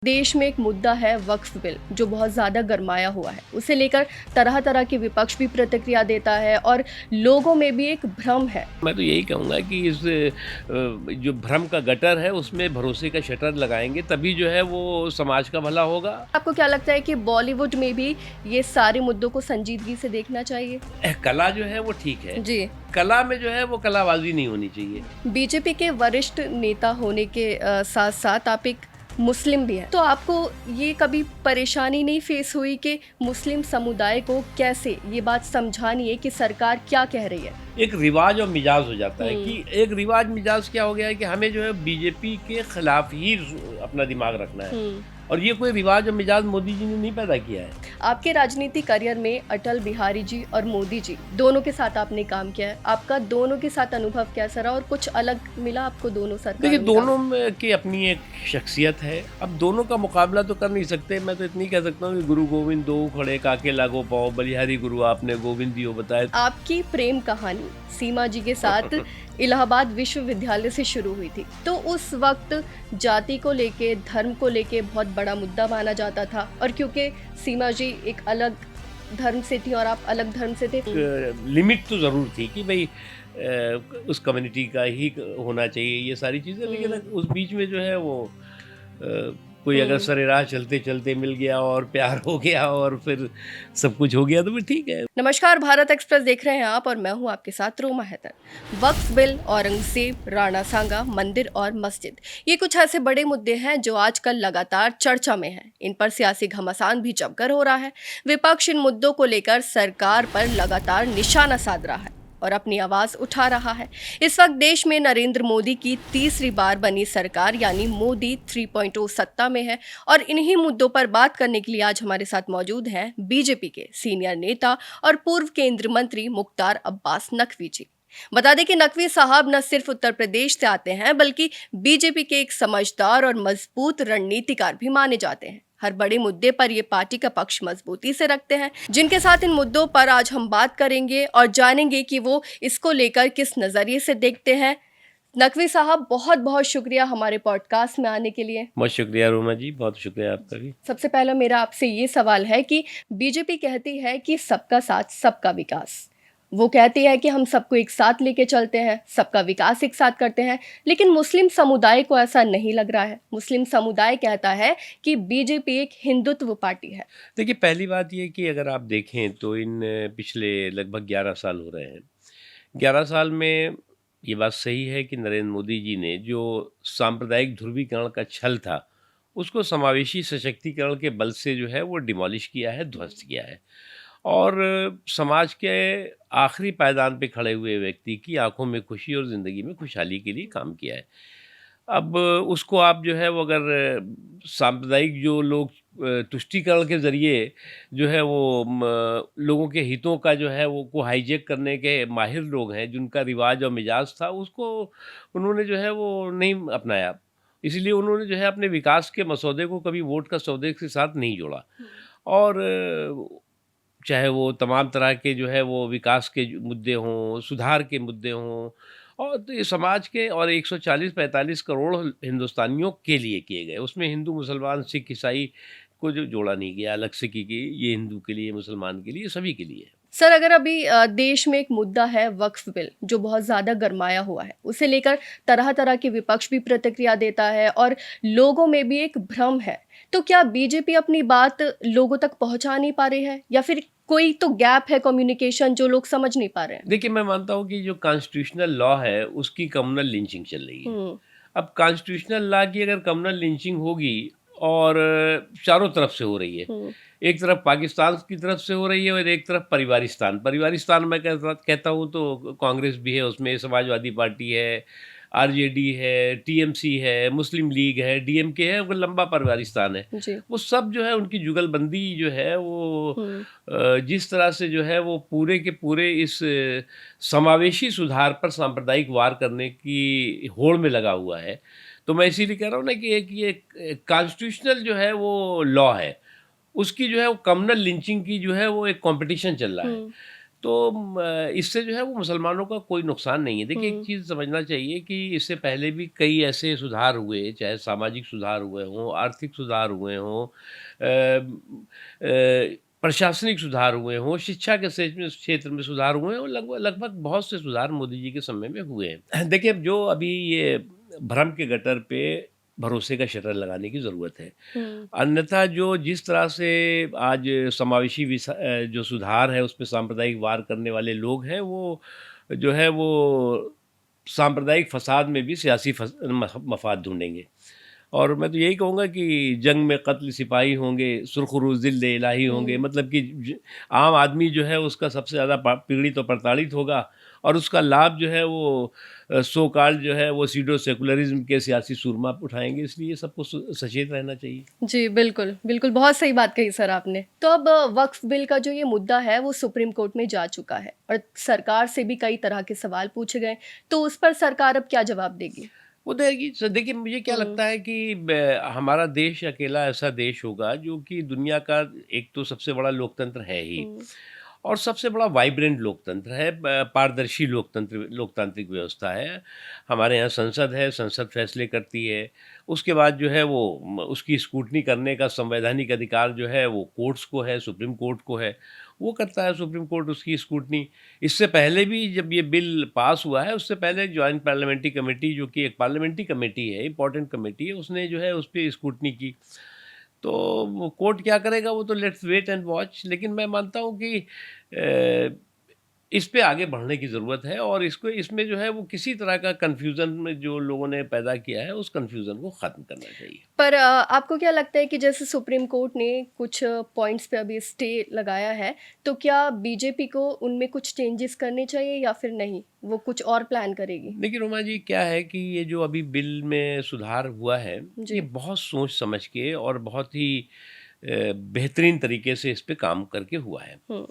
देश में एक मुद्दा है वक्फ बिल जो बहुत ज़्यादा गरमाया हुआ है। उसे लेकर तरह तरह के विपक्ष भी प्रतिक्रिया देता है और लोगों में भी एक भ्रम है। मैं तो यही कहूँगा कि इस जो भ्रम का गटर है उसमें भरोसे का शटर लगाएंगे तभी जो है वो समाज का भला होगा। आपको क्या लगता है कि बॉलीवुड में भी ये सारे मुद्दों को संजीदगी से देखना चाहिए? कला जो है वो ठीक है, जी। कला में जो है वो कलाबाजी नहीं होनी चाहिए। बीजेपी के वरिष्ठ नेता होने के साथ साथ आप एक मुस्लिम भी हैं, तो आपको ये कभी परेशानी नहीं फेस हुई कि मुस्लिम समुदाय को कैसे ये बात समझानी है कि सरकार क्या कह रही है? एक रिवाज और मिजाज हो जाता है कि एक रिवाज मिजाज क्या हो गया है कि हमें जो है बीजेपी के खिलाफ ही अपना दिमाग रखना है और ये कोई रिवाज और मिजाज मोदी जी ने नहीं पैदा किया है। आपके राजनीतिक करियर में अटल बिहारी जी और मोदी जी दोनों के साथ आपने काम किया है। आपका दोनों के साथ अनुभव कैसा रहा और कुछ अलग मिला आपको दोनों सरकार देखिए में दोनों में की अपनी एक शख्सियत है। अब दोनों का मुकाबला तो कर नहीं सकते। मैं तो इतनी कह सकता हूँ कि गुरु गोविंद दो खड़े काके लागो पाओ, बलिहारी गुरु आपने गोविंद दियो बताए। आपकी प्रेम कहानी सीमा जी के साथ इलाहाबाद विश्वविद्यालय से शुरू हुई थी, तो उस वक्त जाति को लेके, धर्म को लेके बहुत बड़ा मुद्दा माना जाता था और क्योंकि सीमा जी एक अलग धर्म से थी और आप अलग धर्म से थे। लिमिट तो ज़रूर थी कि भाई उस कम्युनिटी का ही होना चाहिए ये सारी चीज़ें, लेकिन उस बीच में जो है वो कोई अगर सरेराह चलते चलते मिल गया और प्यार हो गया और फिर सब कुछ हो गया तो फिर ठीक है। नमस्कार, भारत एक्सप्रेस देख रहे हैं आप और मैं हूं आपके साथ रोमा हैदर। वक्फ बिल, औरंगजेब, राणा सांगा, मंदिर और मस्जिद, ये कुछ ऐसे बड़े मुद्दे हैं जो आजकल लगातार चर्चा में हैं। इन पर सियासी घमासान भी जमकर हो रहा है। विपक्ष इन मुद्दों को लेकर सरकार पर लगातार निशाना साध रहा है और अपनी आवाज उठा रहा है। इस वक्त देश में नरेंद्र मोदी की तीसरी बार बनी सरकार यानी मोदी 3.0 सत्ता में है और इन्हीं मुद्दों पर बात करने के लिए आज हमारे साथ मौजूद हैं बीजेपी के सीनियर नेता और पूर्व केंद्रीय मंत्री मुख्तार अब्बास नकवी जी। बता दें कि नकवी साहब न सिर्फ उत्तर प्रदेश से आते हैं बल्कि बीजेपी के एक समझदार और मजबूत रणनीतिकार भी माने जाते हैं। हर बड़े मुद्दे पर ये पार्टी का पक्ष मजबूती से रखते हैं। जिनके साथ इन मुद्दों पर आज हम बात करेंगे और जानेंगे कि वो इसको लेकर किस नजरिए से देखते हैं। नकवी साहब, बहुत बहुत शुक्रिया हमारे पॉडकास्ट में आने के लिए। बहुत शुक्रिया रोमा जी, बहुत शुक्रिया आपका भी। सबसे पहला मेरा आपसे ये सवाल है कि बीजेपी कहती है कि सबका साथ सबका विकास, वो कहती है कि हम सबको एक साथ लेके चलते हैं, सबका विकास एक साथ करते हैं, लेकिन मुस्लिम समुदाय को ऐसा नहीं लग रहा है। मुस्लिम समुदाय कहता है कि बीजेपी एक हिंदुत्व पार्टी है। देखिए पहली बात ये कि अगर आप देखें तो इन पिछले लगभग 11 साल हो रहे हैं। 11 साल में ये बात सही है कि नरेंद्र मोदी जी ने जो सांप्रदायिक ध्रुवीकरण का छल था उसको समावेशी सशक्तिकरण के बल से जो है वो डिमोलिश किया है, ध्वस्त किया है और समाज के आखिरी पायदान पे खड़े हुए व्यक्ति की आंखों में खुशी और ज़िंदगी में खुशहाली के लिए काम किया है। अब उसको आप जो है वो अगर सांप्रदायिक जो लोग तुष्टीकरण के ज़रिए जो है वो लोगों के हितों का जो है वो को हाईजैक करने के माहिर लोग हैं, जिनका रिवाज और मिजाज था, उसको उन्होंने जो है वो नहीं अपनाया। इसलिए उन्होंने जो है अपने विकास के मसौदे को कभी वोट का सौदे के साथ नहीं जोड़ा और चाहे वो तमाम तरह के जो है वो विकास के मुद्दे हों, सुधार के मुद्दे हों और तो ये समाज के और 140-45 करोड़ हिंदुस्तानियों के लिए किए गए। उसमें हिंदू, मुसलमान, सिख, ईसाई को जो जोड़ा नहीं गया अलग से कि ये हिंदू के लिए, मुसलमान के लिए, सभी के लिए है। सर, अगर अभी देश में एक मुद्दा है वक्फ बिल जो बहुत ज़्यादा गरमाया हुआ है, उसे लेकर तरह तरह के विपक्ष भी प्रतिक्रिया देता है और लोगों में भी एक भ्रम है, तो क्या बीजेपी अपनी बात लोगों तक पहुंचा नहीं पा रही है या फिर कोई तो गैप है कम्युनिकेशन जो लोग समझ नहीं पा रहे हैं? देखिए मैं मानता हूँ कि जो कॉन्स्टिट्यूशनल लॉ है उसकी कम्युनल लिंचिंग चल रही है। अब कॉन्स्टिट्यूशनल लॉ की अगर कम्युनल लिंचिंग होगी और चारों तरफ से हो रही है, एक तरफ पाकिस्तान की तरफ से हो रही है और एक तरफ परिवारिस्तान। परिवारिस्तान मैं कहता हूँ तो कांग्रेस भी है, उसमें समाजवादी पार्टी है, आरजेडी है, टीएमसी है, मुस्लिम लीग है, डीएमके है, वो लंबा परिवारिस्तान है। वो सब जो है उनकी जुगलबंदी जो है वो जिस तरह से जो है वो पूरे के पूरे इस समावेशी सुधार पर सांप्रदायिक वार करने की होड़ में लगा हुआ है। तो मैं इसीलिए कह रहा हूँ ना कि एक ये कॉन्स्टिट्यूशनल जो है वो लॉ है, उसकी जो है वो कम्युनल लिंचिंग की जो है वो एक कंपटीशन चल रहा है। तो इससे जो है वो मुसलमानों का कोई नुकसान नहीं है। देखिए, एक चीज़ समझना चाहिए कि इससे पहले भी कई ऐसे सुधार हुए, चाहे सामाजिक सुधार हुए हों, आर्थिक सुधार हुए हों, प्रशासनिक सुधार हुए हों, शिक्षा के क्षेत्र में सुधार हुए हों, लगभग लगभग बहुत से सुधार मोदी जी के समय में हुए हैं। देखिए, अब जो अभी ये भ्रम के गटर पे भरोसे का शटर लगाने की ज़रूरत है। हुँ। अन्यथा जो जिस तरह से आज समावेशी जो सुधार है उसपे सांप्रदायिक वार करने वाले लोग हैं, वो जो है वो सांप्रदायिक फसाद में भी सियासी मफाद ढूंढेंगे। और मैं तो यही कहूँगा कि जंग में कत्ल सिपाही होंगे, सुरखरू ज़िल्द इलाही होंगे, हुँ। मतलब कि आम आदमी जो है उसका सबसे ज़्यादा पीड़ित और प्रताड़ित होगा, और उसका लाभ जो है वो सो कॉल्ड जो है वो सीडो सेकुलरिज्म के सियासी सूरमा उठाएंगे। इसलिए सबको सचेत रहना चाहिए। जी, बिल्कुल, बिल्कुल, बहुत सही बात कही सर आपने। तो अब वक्फ बिल का जो ये मुद्दा है वो सुप्रीम कोर्ट में जा चुका है और सरकार से भी कई तरह के सवाल पूछे गए, तो उस पर सरकार अब क्या जवाब देगी? वो देगी। देखिए, मुझे क्या हुँ। लगता है कि हमारा देश अकेला ऐसा देश होगा जो कि दुनिया का एक तो सबसे बड़ा लोकतंत्र है ही, हुँ। और सबसे बड़ा वाइब्रेंट लोकतंत्र है, पारदर्शी लोकतांत्रिक व्यवस्था है। हमारे यहाँ संसद है, संसद फैसले करती है। उसके बाद जो है वो उसकी स्क्रूटनी करने का संवैधानिक अधिकार जो है वो कोर्ट्स को है, सुप्रीम कोर्ट को है। वो करता है सुप्रीम कोर्ट उसकी स्क्रूटनी। इससे पहले भी जब ये बिल पास हुआ है, उससे पहले जॉइंट पार्लियामेंट्री कमेटी, जो कि एक पार्लियामेंट्री कमेटी है, इंपॉर्टेंट कमेटी है, उसने जो है उस पे स्क्रूटनी की। तो वो कोर्ट क्या करेगा वो तो लेट्स वेट एंड वॉच। लेकिन मैं मानता हूँ कि इस पे आगे बढ़ने की ज़रूरत है, और इसको इसमें जो है वो किसी तरह का कन्फ्यूज़न में जो लोगों ने पैदा किया है, उस कन्फ्यूज़न को ख़त्म करना चाहिए। पर आपको क्या लगता है कि जैसे सुप्रीम कोर्ट ने कुछ पॉइंट्स पे अभी स्टे लगाया है, तो क्या बीजेपी को उनमें कुछ चेंजेस करने चाहिए या फिर नहीं? वो कुछ और प्लान करेगी? देखिए रोमा जी, क्या है कि ये जो अभी बिल में सुधार हुआ है, ये जी। बहुत सोच समझ के और बहुत ही बेहतरीन तरीके से इस पे काम करके हुआ है। हुँ।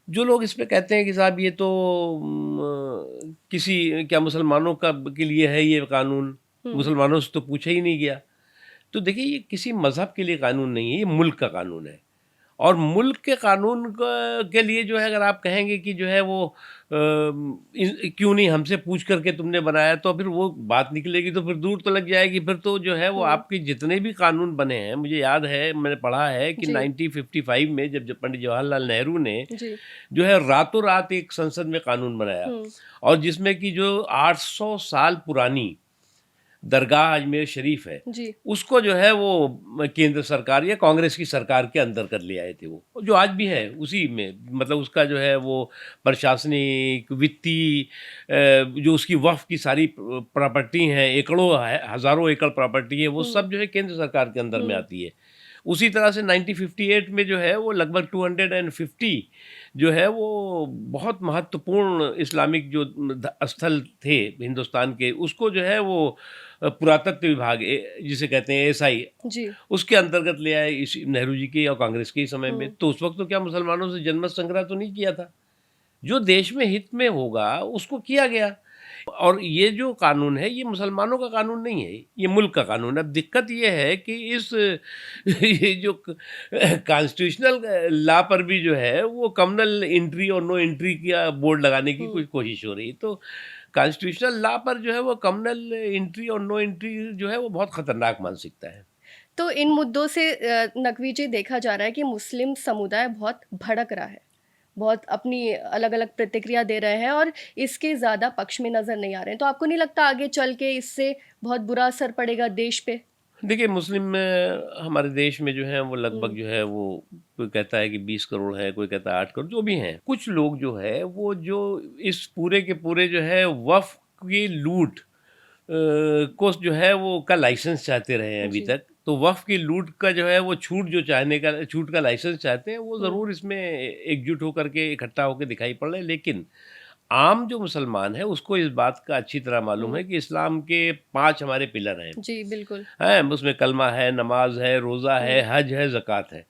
जो लोग इस पे कहते हैं कि साहब ये तो किसी क्या मुसलमानों का के लिए है ये कानून, हुँ। मुसलमानों से तो पूछा ही नहीं गया। तो देखिए, ये किसी मज़हब के लिए कानून नहीं है, ये मुल्क का कानून है। और मुल्क के कानून के लिए जो है, अगर आप कहेंगे कि जो है वो क्यों नहीं हमसे पूछ करके तुमने बनाया, तो फिर वो बात निकलेगी तो फिर दूर तो लग जाएगी। फिर तो जो है वो हुँ। आपके जितने भी कानून बने हैं, मुझे याद है, मैंने पढ़ा है कि जी। 1955 में जब पंडित जवाहरलाल नेहरू ने जी। जो है रातों रात एक संसद में कानून बनाया, हुँ। और जिसमें कि जो 800 साल पुरानी दरगाह अजमेर शरीफ है, जी। उसको जो है वो केंद्र सरकार या कांग्रेस की सरकार के अंदर कर ले आए थे वो, जो आज भी है उसी में। मतलब उसका जो है वो प्रशासनिक, वित्तीय, जो उसकी वक़्फ़ की सारी प्रॉपर्टी हैं, एकड़ों हज़ारों एकड़ प्रॉपर्टी है, वो हुँ। सब जो है केंद्र सरकार के अंदर में हुँ। आती है। उसी तरह से 1958 में जो है वो लगभग 250 जो है वो बहुत महत्वपूर्ण इस्लामिक जो स्थल थे हिंदुस्तान के, उसको जो है वो पुरातत्व विभाग जिसे कहते हैं एएसआई, जी। उसके अंतर्गत ले आए इस नेहरू जी के और कांग्रेस के ही समय में। हुँ। तो उस वक्त तो क्या मुसलमानों से जनमत संग्रह तो नहीं किया था। जो देश में हित में होगा उसको किया गया। और ये जो कानून है ये मुसलमानों का कानून नहीं है, ये मुल्क का कानून है। अब दिक्कत ये है कि इस ये जो कॉन्स्टिट्यूशनल लॉ पर भी जो है वो कम्युनल एंट्री और नो एंट्री का बोर्ड लगाने की हुँ। कोई कोशिश हो रही है। तो कॉन्स्टिट्यूशनल लॉ पर जो है वो कम्युनल एंट्री और नो एंट्री जो है वो बहुत खतरनाक मानसिकता है। तो इन मुद्दों से नकवी जी देखा जा रहा है कि मुस्लिम समुदाय बहुत भड़क रहा है, बहुत अपनी अलग-अलग प्रतिक्रिया दे रहे हैं और इसके ज़्यादा पक्ष में नज़र नहीं आ रहे हैं। तो आपको नहीं लगता आगे चल के इससे बहुत बुरा असर पड़ेगा देश पे? देखिए, मुस्लिम हमारे देश में जो है वो लगभग हुँ। जो है वो, कोई कहता है कि 20 करोड़ है, कोई कहता है 8 करोड़, जो भी हैं। कुछ लोग जो है वो जो इस पूरे के पूरे जो है वक़्फ़ की लूट को जो है वो का लाइसेंस चाहते रहे हैं अभी जी। तक। तो वक़्फ़ की लूट का जो है वो छूट का लाइसेंस चाहते हैं, वो हुँ। ज़रूर इसमें एकजुट होकर के इकट्ठा होके दिखाई पड़ रहे हैं। लेकिन आम जो मुसलमान है उसको इस बात का अच्छी तरह मालूम हुँ। है कि इस्लाम के 5 हमारे पिलर हैं। जी, बिल्कुल। हैं, उसमें कलमा है, नमाज़ है, रोज़ा है, हुँ। हज है, ज़कात है।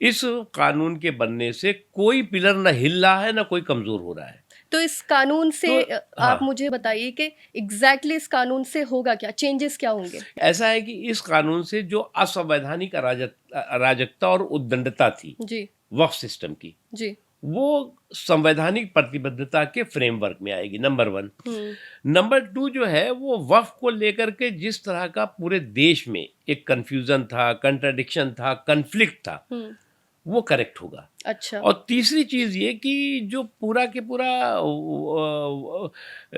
इस कानून के बनने से कोई पिलर ना हिल रहा है, ना कोई कमज़ोर हो रहा है। तो इस कानून से तो आप हाँ, मुझे बताइए कि एग्ज़ैक्टली इस कानून से होगा क्या? चेंजेस क्या होंगे? ऐसा है कि इस कानून से जो असंवैधानिक अराजकता और उद्दंडता थी जी। वक़्फ़ सिस्टम की, जी। वो संवैधानिक प्रतिबद्धता के फ्रेमवर्क में आएगी, नंबर 1। हम्म। नंबर 2 जो है वो वक्फ को लेकर के जिस तरह का पूरे देश में एक कंफ्यूजन था, कंट्राडिक्शन था, कन्फ्लिक्ट था, हम्म। वो करेक्ट होगा। अच्छा। और तीसरी चीज़ ये कि जो पूरा के पूरा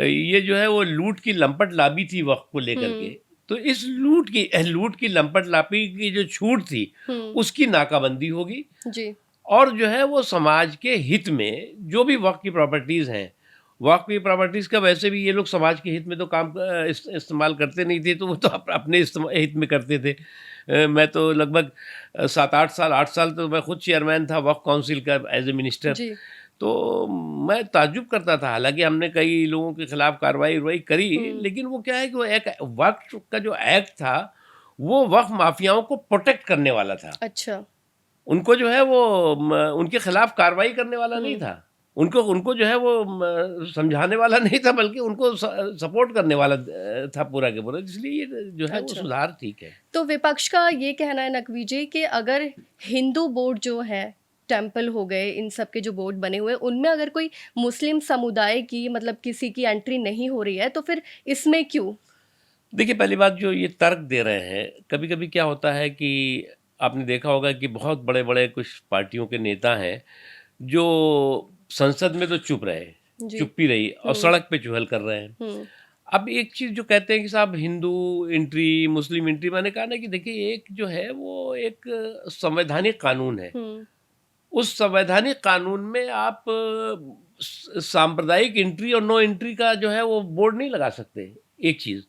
ये जो है वो लूट की लंपट लाबी थी वक्फ को लेकर के, हम्म। तो इस लूट की लंपट लाबी की जो छूट थी हम्म। उसकी नाकाबंदी होगी। जी। और जो है वो समाज के हित में जो भी वक्फ की प्रॉपर्टीज़ हैं, वक्फ की प्रॉपर्टीज़ का वैसे भी ये लोग समाज के हित में तो काम इस्तेमाल करते नहीं थे, तो वो तो अपने हित में करते थे। मैं तो लगभग 7-8 साल 8 साल तो मैं खुद चेयरमैन था वक्फ काउंसिल का एज ए मिनिस्टर। जी। तो मैं ताज्जुब करता था, हालांकि हमने कई लोगों के खिलाफ कार्रवाई करी, हम्म। लेकिन वो क्या है कि वो एक वक्फ का जो एक्ट था वो वक्फ माफियाओं को प्रोटेक्ट करने वाला था। अच्छा। उनको जो है वो उनके खिलाफ कार्रवाई करने वाला नहीं हम्म। था। उनको उनको जो है वो समझाने वाला नहीं था, बल्कि उनको सपोर्ट करने वाला था पूरा के पूरा। इसलिए ये जो है वो अच्छा। सुधार ठीक है। तो विपक्ष का ये कहना है नकवी जी कि अगर हिंदू बोर्ड जो है, टेम्पल हो गए, इन सब के जो बोर्ड बने हुए, उनमें अगर कोई मुस्लिम समुदाय की मतलब किसी की एंट्री नहीं हो रही है तो फिर इसमें क्यों? देखिए, पहली बात जो ये तर्क दे रहे हैं, कभी-कभी क्या होता है कि आपने देखा होगा कि बहुत बड़े-बड़े कुछ पार्टियों के नेता हैं, जो संसद में तो चुप रहे, जी। चुप्पी रही और हम्म। सड़क पे चुहल कर रहे हैं। हम्म। अब एक चीज़ जो कहते हैं कि साहब हिंदू एंट्री, मुस्लिम एंट्री, मैंने कहा ना कि देखिए एक जो है वो एक संवैधानिक कानून है। हम्म। उस संवैधानिक कानून में आप सांप्रदायिक एंट्री और नो एंट्री का जो है वो बोर्ड नहीं लगा सकते, एक चीज़।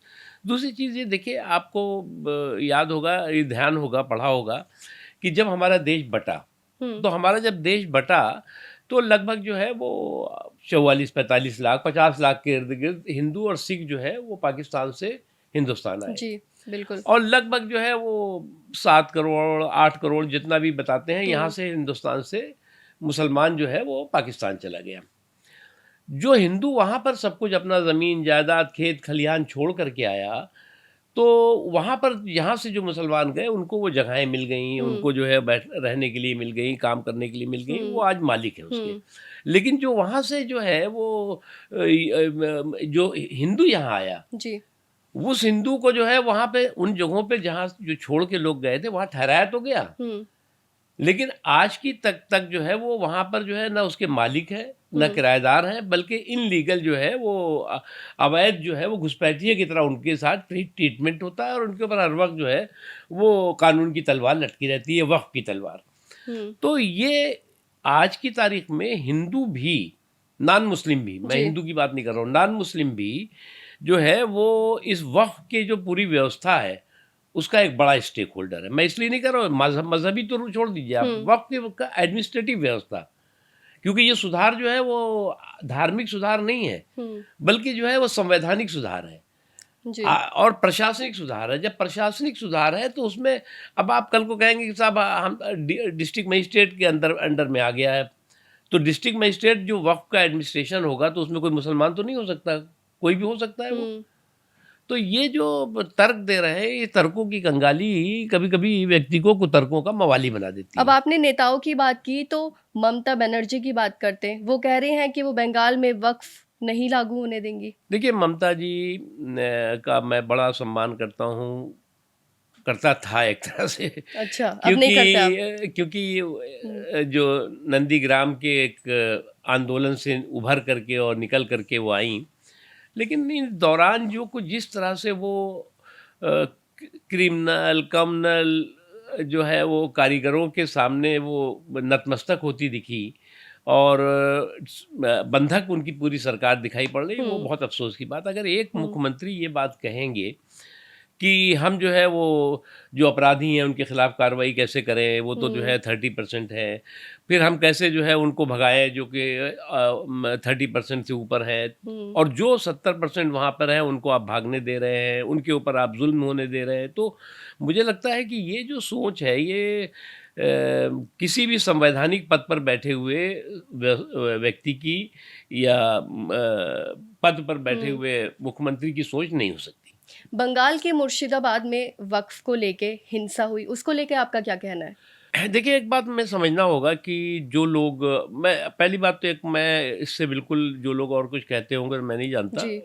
दूसरी चीज़ ये देखिए, आपको याद होगा, ये ध्यान होगा, पढ़ा होगा कि जब हमारा देश बटा, हम्म। तो हमारा जब देश बटा तो लगभग जो है वो 44-45 लाख 50 लाख के इर्द गिर्द हिंदू और सिख जो है वो पाकिस्तान से हिंदुस्तान आए। जी बिल्कुल। और लगभग जो है वो 7 करोड़ 8 करोड़ जितना भी बताते हैं, यहाँ हम्म। से हिंदुस्तान से मुसलमान जो है वो पाकिस्तान चला गया। जो हिंदू वहाँ पर सब कुछ अपना ज़मीन जायदाद खेत खलिहान छोड़ करके आया, तो वहाँ पर यहाँ से जो मुसलमान गए उनको वो जगहें मिल गई, हम्म। उनको जो है बैठ रहने के लिए मिल गई, काम करने के लिए मिल गई, वो हम्म। आज मालिक है उसके। हम्म। लेकिन जो वहाँ से जो है वो जो हिंदू यहाँ आया, जी। उस हिंदू को जो है वहाँ पे उन जगहों पे जहाँ जो छोड़ के लोग गए थे वहाँ ठहराया तो गया, हम्म। लेकिन आज की तक जो है वो वहाँ पर जो है ना उसके मालिक है न हम्म। किराएदार हैं, बल्कि इनलीगल जो है वो अवैध जो है वो घुसपैठिए की तरह उनके साथ ट्रीटमेंट होता है, और उनके ऊपर हर वक्त जो है वो कानून की तलवार लटकी रहती है, वक्फ की तलवार। हम्म। तो ये आज की तारीख में हिंदू भी, नॉन मुस्लिम भी, मैं जी। हिंदू की बात नहीं कर रहा हूँ, नॉन मुस्लिम भी जो है वो इस वक्फ के जो पूरी व्यवस्था है उसका एक बड़ा स्टेक होल्डर है। मैं इसलिए नहीं कर रहा हूँ, मजहबी तो छोड़ दीजिए आप, हम्म। वक्फ का एडमिनिस्ट्रेटिव व्यवस्था, क्योंकि ये सुधार जो है वो धार्मिक सुधार नहीं है, हम्म। बल्कि जो है वो संवैधानिक सुधार है। जी। और प्रशासनिक सुधार है। जब प्रशासनिक सुधार है तो उसमें अब आप कल को कहेंगे कि साहब हम डिस्ट्रिक्ट मजिस्ट्रेट के अंडर में आ गया है, तो डिस्ट्रिक्ट मजिस्ट्रेट जो वक्फ का एडमिनिस्ट्रेशन होगा तो उसमें कोई मुसलमान तो नहीं हो सकता, कोई भी हो सकता है वो। हम्म। तो ये जो तर्क दे रहे हैं, ये तर्कों की कंगाली कभी कभी व्यक्ति को कुतर्कों का मवाली बना देती अब है। आपने नेताओं की बात की तो ममता बनर्जी की बात करते हैं। वो कह रहे हैं कि वो बंगाल में वक्फ नहीं लागू होने देंगी। देखिए, ममता जी का मैं बड़ा सम्मान करता हूँ, करता था एक तरह से, अच्छा, अब नहीं करते आप? क्योंकि हम्म। जो नंदीग्राम के एक आंदोलन से उभर करके और निकल करके वो आई, लेकिन इस दौरान जो कुछ जिस तरह से वो क्रिमिनल कम्युनल जो है वो कारीगरों के सामने वो नतमस्तक होती दिखी, और बंधक उनकी पूरी सरकार दिखाई पड़ रही, वो हम्म। बहुत अफसोस की बात। अगर एक हम्म। मुख्यमंत्री ये बात कहेंगे कि हम जो है वो जो अपराधी हैं उनके खिलाफ कार्रवाई कैसे करें, वो तो जो हम्म। है 30% है, फिर हम कैसे जो है उनको भगाएं जो कि 30% से ऊपर है, हम्म। और जो 70% वहाँ पर है उनको आप भागने दे रहे हैं, उनके ऊपर आप जुल्म होने दे रहे हैं। तो मुझे लगता है कि ये जो सोच है ये किसी भी संवैधानिक पद पर बैठे हुए व्यक्ति की या पद पर बैठे हम्म। हुए मुख्यमंत्री की सोच नहीं हो सकती। बंगाल के मुर्शिदाबाद में वक्फ को लेके हिंसा हुई, उसको लेके आपका क्या कहना है? देखिए, एक बात में समझना होगा कि जो लोग मैं पहली बात तो एक मैं इससे बिल्कुल जो लोग और कुछ कहते होंगे मैं नहीं जानता। जी।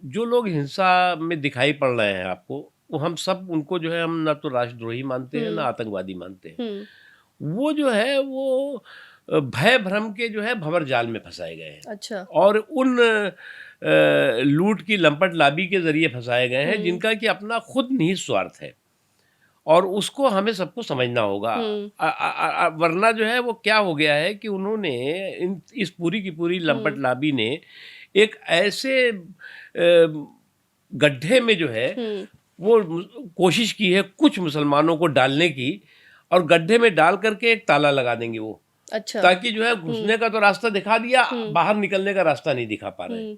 जो लोग हिंसा में दिखाई पड़ रहे हैं आपको, वो हम सब उनको जो है हम ना तो राष्ट्रद्रोही मानते हैं, ना हुँ, आतंकवादी मानते हैं। हुँ। वो जो है वो भय भ्रम के जो है भंवर जाल में फँसाए गए हैं अच्छा। और उन लूट की लंपट लाबी के ज़रिए फँसाए गए हैं हुँ, जिनका कि अपना खुद निहित स्वार्थ है। और उसको हमें सबको समझना होगा। हुँ, वरना जो है वो क्या हो गया है कि उन्होंने इन इस पूरी की पूरी लंपट हुँ, लाबी ने एक ऐसे गड्ढे में जो है हुँ। वो कोशिश की है कुछ मुसलमानों को डालने की और गड्ढे में डाल करके एक ताला लगा देंगे वो, अच्छा। ताकि जो है हुँ, घुसने का तो रास्ता दिखा दिया, हुँ, बाहर निकलने का रास्ता नहीं दिखा पा रहे हैं। हुँ।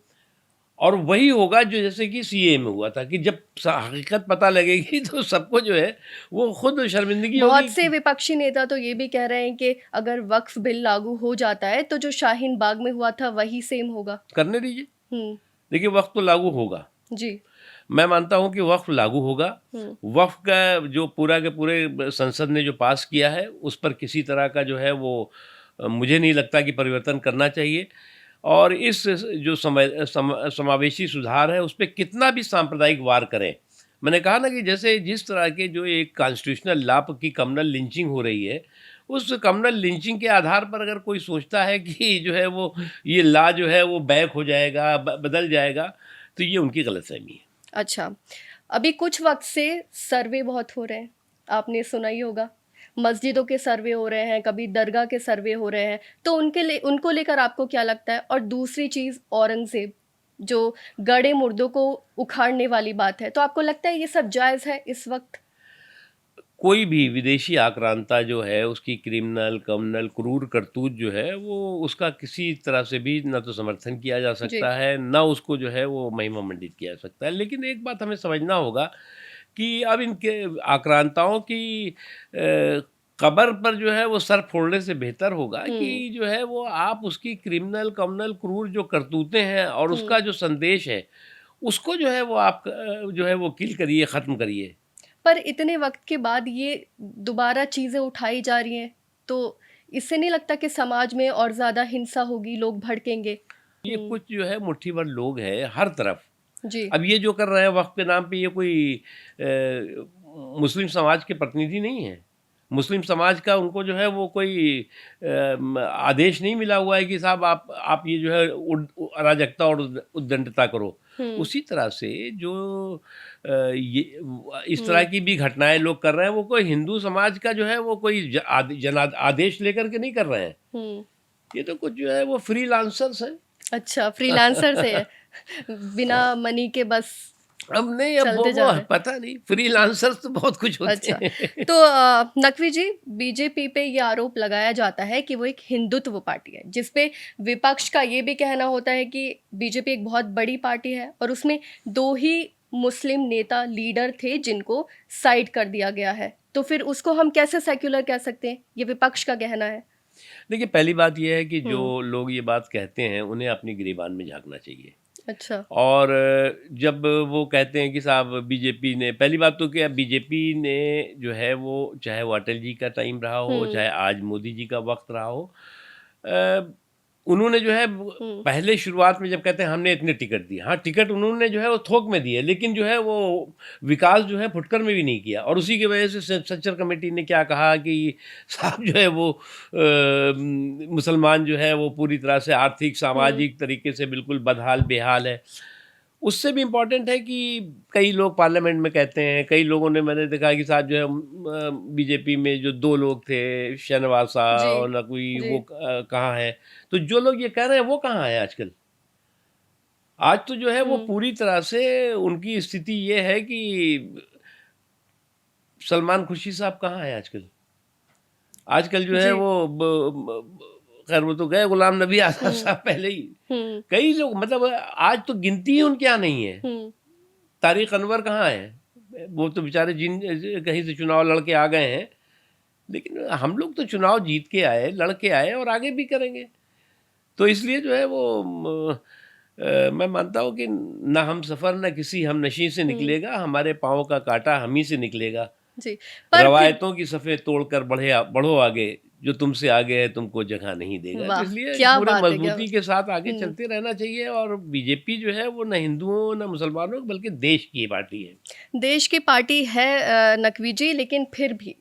और वही होगा जो जैसे कि सीएए में हुआ था कि जब हकीकत पता लगेगी तो सबको जो है वो खुद शर्मिंदगी बहुत होगी से विपक्षी नेता तो ये भी कह रहे हैं कि अगर वक्फ बिल लागू हो जाता है तो जो शाहीन बाग में हुआ था वही सेम होगा। करने दीजिए। हुँ, देखिए, वक़्त तो लागू होगा। जी। मैं मानता हूँ कि वक़्फ लागू होगा। हुँ, वक़्फ़ का जो पूरा के पूरे संसद ने जो पास किया है, उस पर किसी तरह का जो है वो मुझे नहीं लगता कि परिवर्तन करना चाहिए। और इस जो समावेशी सुधार है, उस पे कितना भी सांप्रदायिक वार करें। मैंने कहा ना कि जैसे जिस तरह के जो एक कॉन्स्टिट्यूशनल लॉ की कम्युनल लिंचिंग हो रही है, उस कम्युनल लिंचिंग के आधार पर अगर कोई सोचता है कि जो है वो ये लॉ जो है वो बैक हो जाएगा, बदल जाएगा, तो ये उनकी गलतफ़हमी है। अच्छा। अभी कुछ वक़्त से सर्वे बहुत हो रहे हैं, आपने सुना ही होगा। मस्जिदों के सर्वे हो रहे हैं, कभी दरगाह के सर्वे हो रहे हैं, तो उनको लेकर आपको क्या लगता है? और दूसरी चीज़ औरंगज़ेब, जो गड़े मुर्दों को उखाड़ने वाली बात है, तो आपको लगता है ये सब जायज़ है इस वक़्त? कोई भी विदेशी आक्रांता जो है, उसकी क्रिमिनल, कम्युनल, क्रूर करतूत जो है, वो उसका किसी तरह से भी ना तो समर्थन किया जा जी। सकता है, ना उसको जो है वो महिमा मंडित किया जा सकता है। लेकिन एक बात हमें समझना होगा कि अब इनके आक्रांताओं की कब्र पर जो है वो सर फोड़ने से बेहतर होगा कि हुँ, जो है वो आप उसकी क्रिमिनल, कम्युनल, क्रूर जो करतूतें हैं और हुँ। उसका जो संदेश है, उसको जो है वो आप जो है वो किल करिए, ख़त्म करिए। पर इतने वक़्त के बाद ये दोबारा चीज़ें उठाई जा रही हैं, तो इससे नहीं लगता कि समाज में और ज़्यादा हिंसा होगी, लोग भड़केंगे? ये हुँ, कुछ जो है मुट्ठी भर लोग हैं हर तरफ। जी। अब ये जो कर रहे हैं वक़्फ़ के नाम पे ये कोई मुस्लिम समाज के प्रतिनिधि नहीं हैं। मुस्लिम समाज का उनको जो है वो कोई आदेश नहीं मिला हुआ है कि साहब आप ये जो है अराजकता और उद्दंडता करो। हुँ, उसी तरह से जो ये इस तरह हुँ, की भी घटनाएँ लोग कर रहे हैं वो कोई हिंदू समाज का जो है वो कोई आदेश लेकर के नहीं कर रहे हैं। हुँ। ये तो कुछ जो है वो फ्रीलांसर्स हैं। अच्छा, फ्रीलांसर से है, बिना मनी के बस अब नहीं, अब चलते वो जा रहे हैं। पता नहीं, फ्रीलांसर्स तो बहुत कुछ होते अच्छा, हैं। तो नकवी जी, बीजेपी पे ये आरोप लगाया जाता है कि वो एक हिंदुत्व पार्टी है, जिस पे विपक्ष का ये भी कहना होता है कि बीजेपी एक बहुत बड़ी पार्टी है और उसमें 2 ही मुस्लिम नेता लीडर थे जिनको साइड कर दिया गया है। तो फिर उसको हम कैसे सेक्युलर कह सकते हैं? ये विपक्ष का कहना है। देखिए, पहली बात ये है कि जो हुँ, लोग ये बात कहते हैं, उन्हें अपनी गिरेबान में झाँकना चाहिए। अच्छा। और जब वो कहते हैं कि साहब बीजेपी ने पहली बात तो क्या बीजेपी ने जो है वो चाहे वो अटल जी का टाइम रहा हो, हुँ, चाहे आज मोदी जी का वक़्त रहा हो, अ, उन्होंने जो है हुँ, पहले शुरुआत में जब कहते हैं हमने इतने टिकट दिए, हाँ, टिकट उन्होंने जो है वो थोक में दिए, लेकिन जो है वो विकास जो है फुटकर में भी नहीं किया और उसी की वजह से सच्चर कमेटी ने क्या कहा कि साहब जो है वो मुसलमान जो है वो पूरी तरह से आर्थिक, हुँ, सामाजिक तरीके से बिल्कुल बदहाल, बेहाल है। उससे भी इम्पोर्टेंट है कि कई लोग पार्लियामेंट में कहते हैं, कई लोगों ने मैंने देखा कि साहब जो है बीजेपी में जो 2 लोग थे, शाहनवाज़ जी, साहब और ना कोई जी। वो कहाँ है। तो जो लोग ये कह रहे हैं वो कहाँ है आजकल? आज तो जो है वो हुँ, पूरी तरह से उनकी स्थिति ये है कि सलमान खुर्शीद साहब कहाँ हैं आजकल? आजकल जो है जी। वो खैर वो तो गए गुलाम नबी आज़ाद हुँ, साहब पहले ही। हुँ, कई लोग मतलब आज तो गिनती ही उनके यहाँ नहीं है। हुँ, तारिक अनवर कहाँ हैं? वो तो बेचारे कहीं से चुनाव लड़ के आ गए हैं। लेकिन हम लोग तो चुनाव जीत के आए, लड़ के आए और आगे भी करेंगे। तो इसलिए जो है वो मैं मानता हूँ कि ना हमसफ़र ना किसी हमनशीं से हुँ। निकलेगा, हमारे पाँव का काँटा हम ही से निकलेगा। जी, पर फिर रवायतों की सफ़े तोड़कर बढ़ो आगे, जो तुमसे आगे है तुमको जगह नहीं देगा। तो वाह! इसलिए क्या पूरे बात है, क्या मज़बूती के साथ आगे हुँ। चलते रहना चाहिए। और बीजेपी जो है वो ना हिंदुओं, ना मुसलमानों बल्कि देश की पार्टी है। देश की पार्टी है नकवी जी, लेकिन फिर भी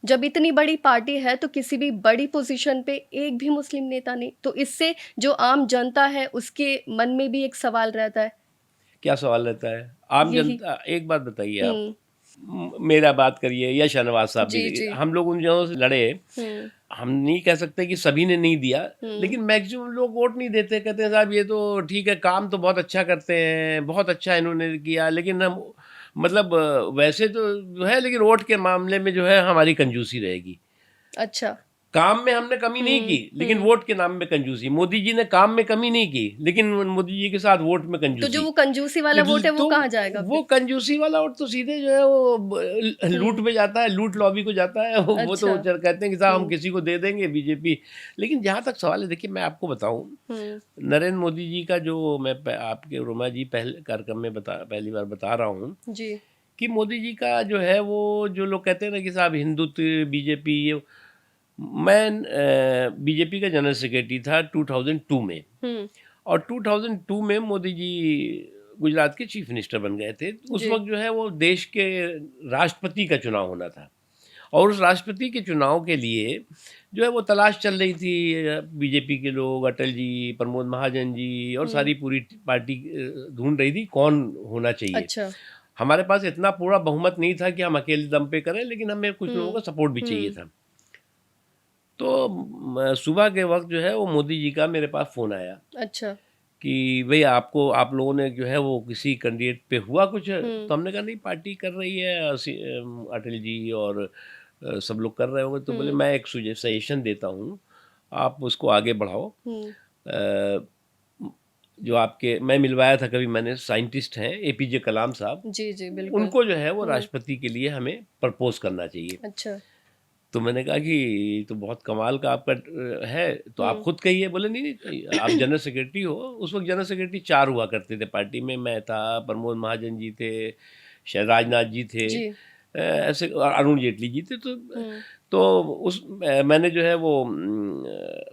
जब इतनी बड़ी पार्टी है तो किसी भी बड़ी पोजीशन पे एक भी मुस्लिम नेता नहीं, तो इससे जो आम जनता है उसके मन में भी एक सवाल रहता है। क्या सवाल रहता है? आम यही जनता, एक बात बताइए आप, हुँ, मेरा बात करिए या शहनवाज साहब भी जी, देखिए, जी। हम लोग उन जगहों से लड़े। हुँ, हम नहीं कह सकते कि सभी ने नहीं दिया, हुँ, लेकिन मैक्सिमम लोग वोट नहीं देते, कहते हैं साहब ये तो ठीक है, काम तो बहुत अच्छा करते हैं, बहुत अच्छा इन्होंने किया, लेकिन हम मतलब वैसे तो जो है, लेकिन वोट के मामले में जो है हमारी कंजूसी रहेगी। अच्छा। काम में हमने कमी नहीं की, हुँ, लेकिन हुँ। वोट के नाम में कंजूसी। मोदी जी ने काम में कमी नहीं की, लेकिन मोदी जी के साथ वोट में तो जो कंजूसी। वो कंजूसी वाला वोट है वो तो कहाँ जाएगा वो फिर? कंजूसी वाला वोट तो सीधे जो है वो लूट हुँ, में जाता है, लूट लॉबी को जाता है। वो अच्छा। तो कहते हैं कि साहब हम हुँ, किसी को दे देंगे बीजेपी। लेकिन जहाँ तक सवाल है, देखिए मैं आपको बताऊं, हुँ, नरेंद्र मोदी जी का जो मैं आपके रोमा जी पहले कार्यक्रम में पहली बार बता रहा हूँ जी। कि मोदी जी का जो है वो, जो लोग कहते हैं ना कि साहब हिंदुत्व, बीजेपी, ये मैं बीजेपी का जनरल सेक्रेटरी था 2002 में। हुँ, और 2002 में मोदी जी गुजरात के चीफ मिनिस्टर बन गए थे। उस जी। वक्त जो है वो देश के राष्ट्रपति का चुनाव होना था। और उस राष्ट्रपति के चुनाव के लिए जो है वो तलाश चल रही थी। बीजेपी के लोग, अटल जी, प्रमोद महाजन जी और हुँ, सारी पूरी पार्टी ढूंढ रही थी कौन होना चाहिए। अच्छा। हमारे पास इतना पूरा बहुमत नहीं था कि हम अकेले दम पे करें, लेकिन हमें कुछ लोगों हुँ, का सपोर्ट भी चाहिए हुँ, था। तो सुबह के वक्त जो है वो मोदी जी का मेरे पास फ़ोन आया अच्छा। कि भई आपको, आप लोगों ने जो है वो किसी कैंडिडेट पे हुआ कुछ? हुँ, तो हमने कहा नहीं, पार्टी कर रही है, अटल जी और सब लोग कर रहे होंगे। तो बोले हुँ, मैं एक सजेशन देता हूँ, आप उसको आगे बढ़ाओ। हुँ, अ, जो आपके, मैं मिलवाया था कभी, मैंने, साइंटिस्ट हैं एपीजे कलाम साहब, जी, जी, बिल्कुल। उनको जो है वो हुँ, राष्ट्रपति के लिए हमें प्रपोज़ करना चाहिए। अच्छा। तो मैंने कहा कि ये तो बहुत कमाल का आपका है, तो आप हुँ, खुद कहिए। बोले नहीं नहीं, आप जनरल सेक्रेटरी हो। उस वक्त जनरल सेक्रेटरी 4 हुआ करते थे पार्टी में, मैं था, प्रमोद महाजन जी थे, शायद राजनाथ जी थे, जी। ऐसे, और अरुण जेटली जी थे। हुँ, तो मैंने जो है वो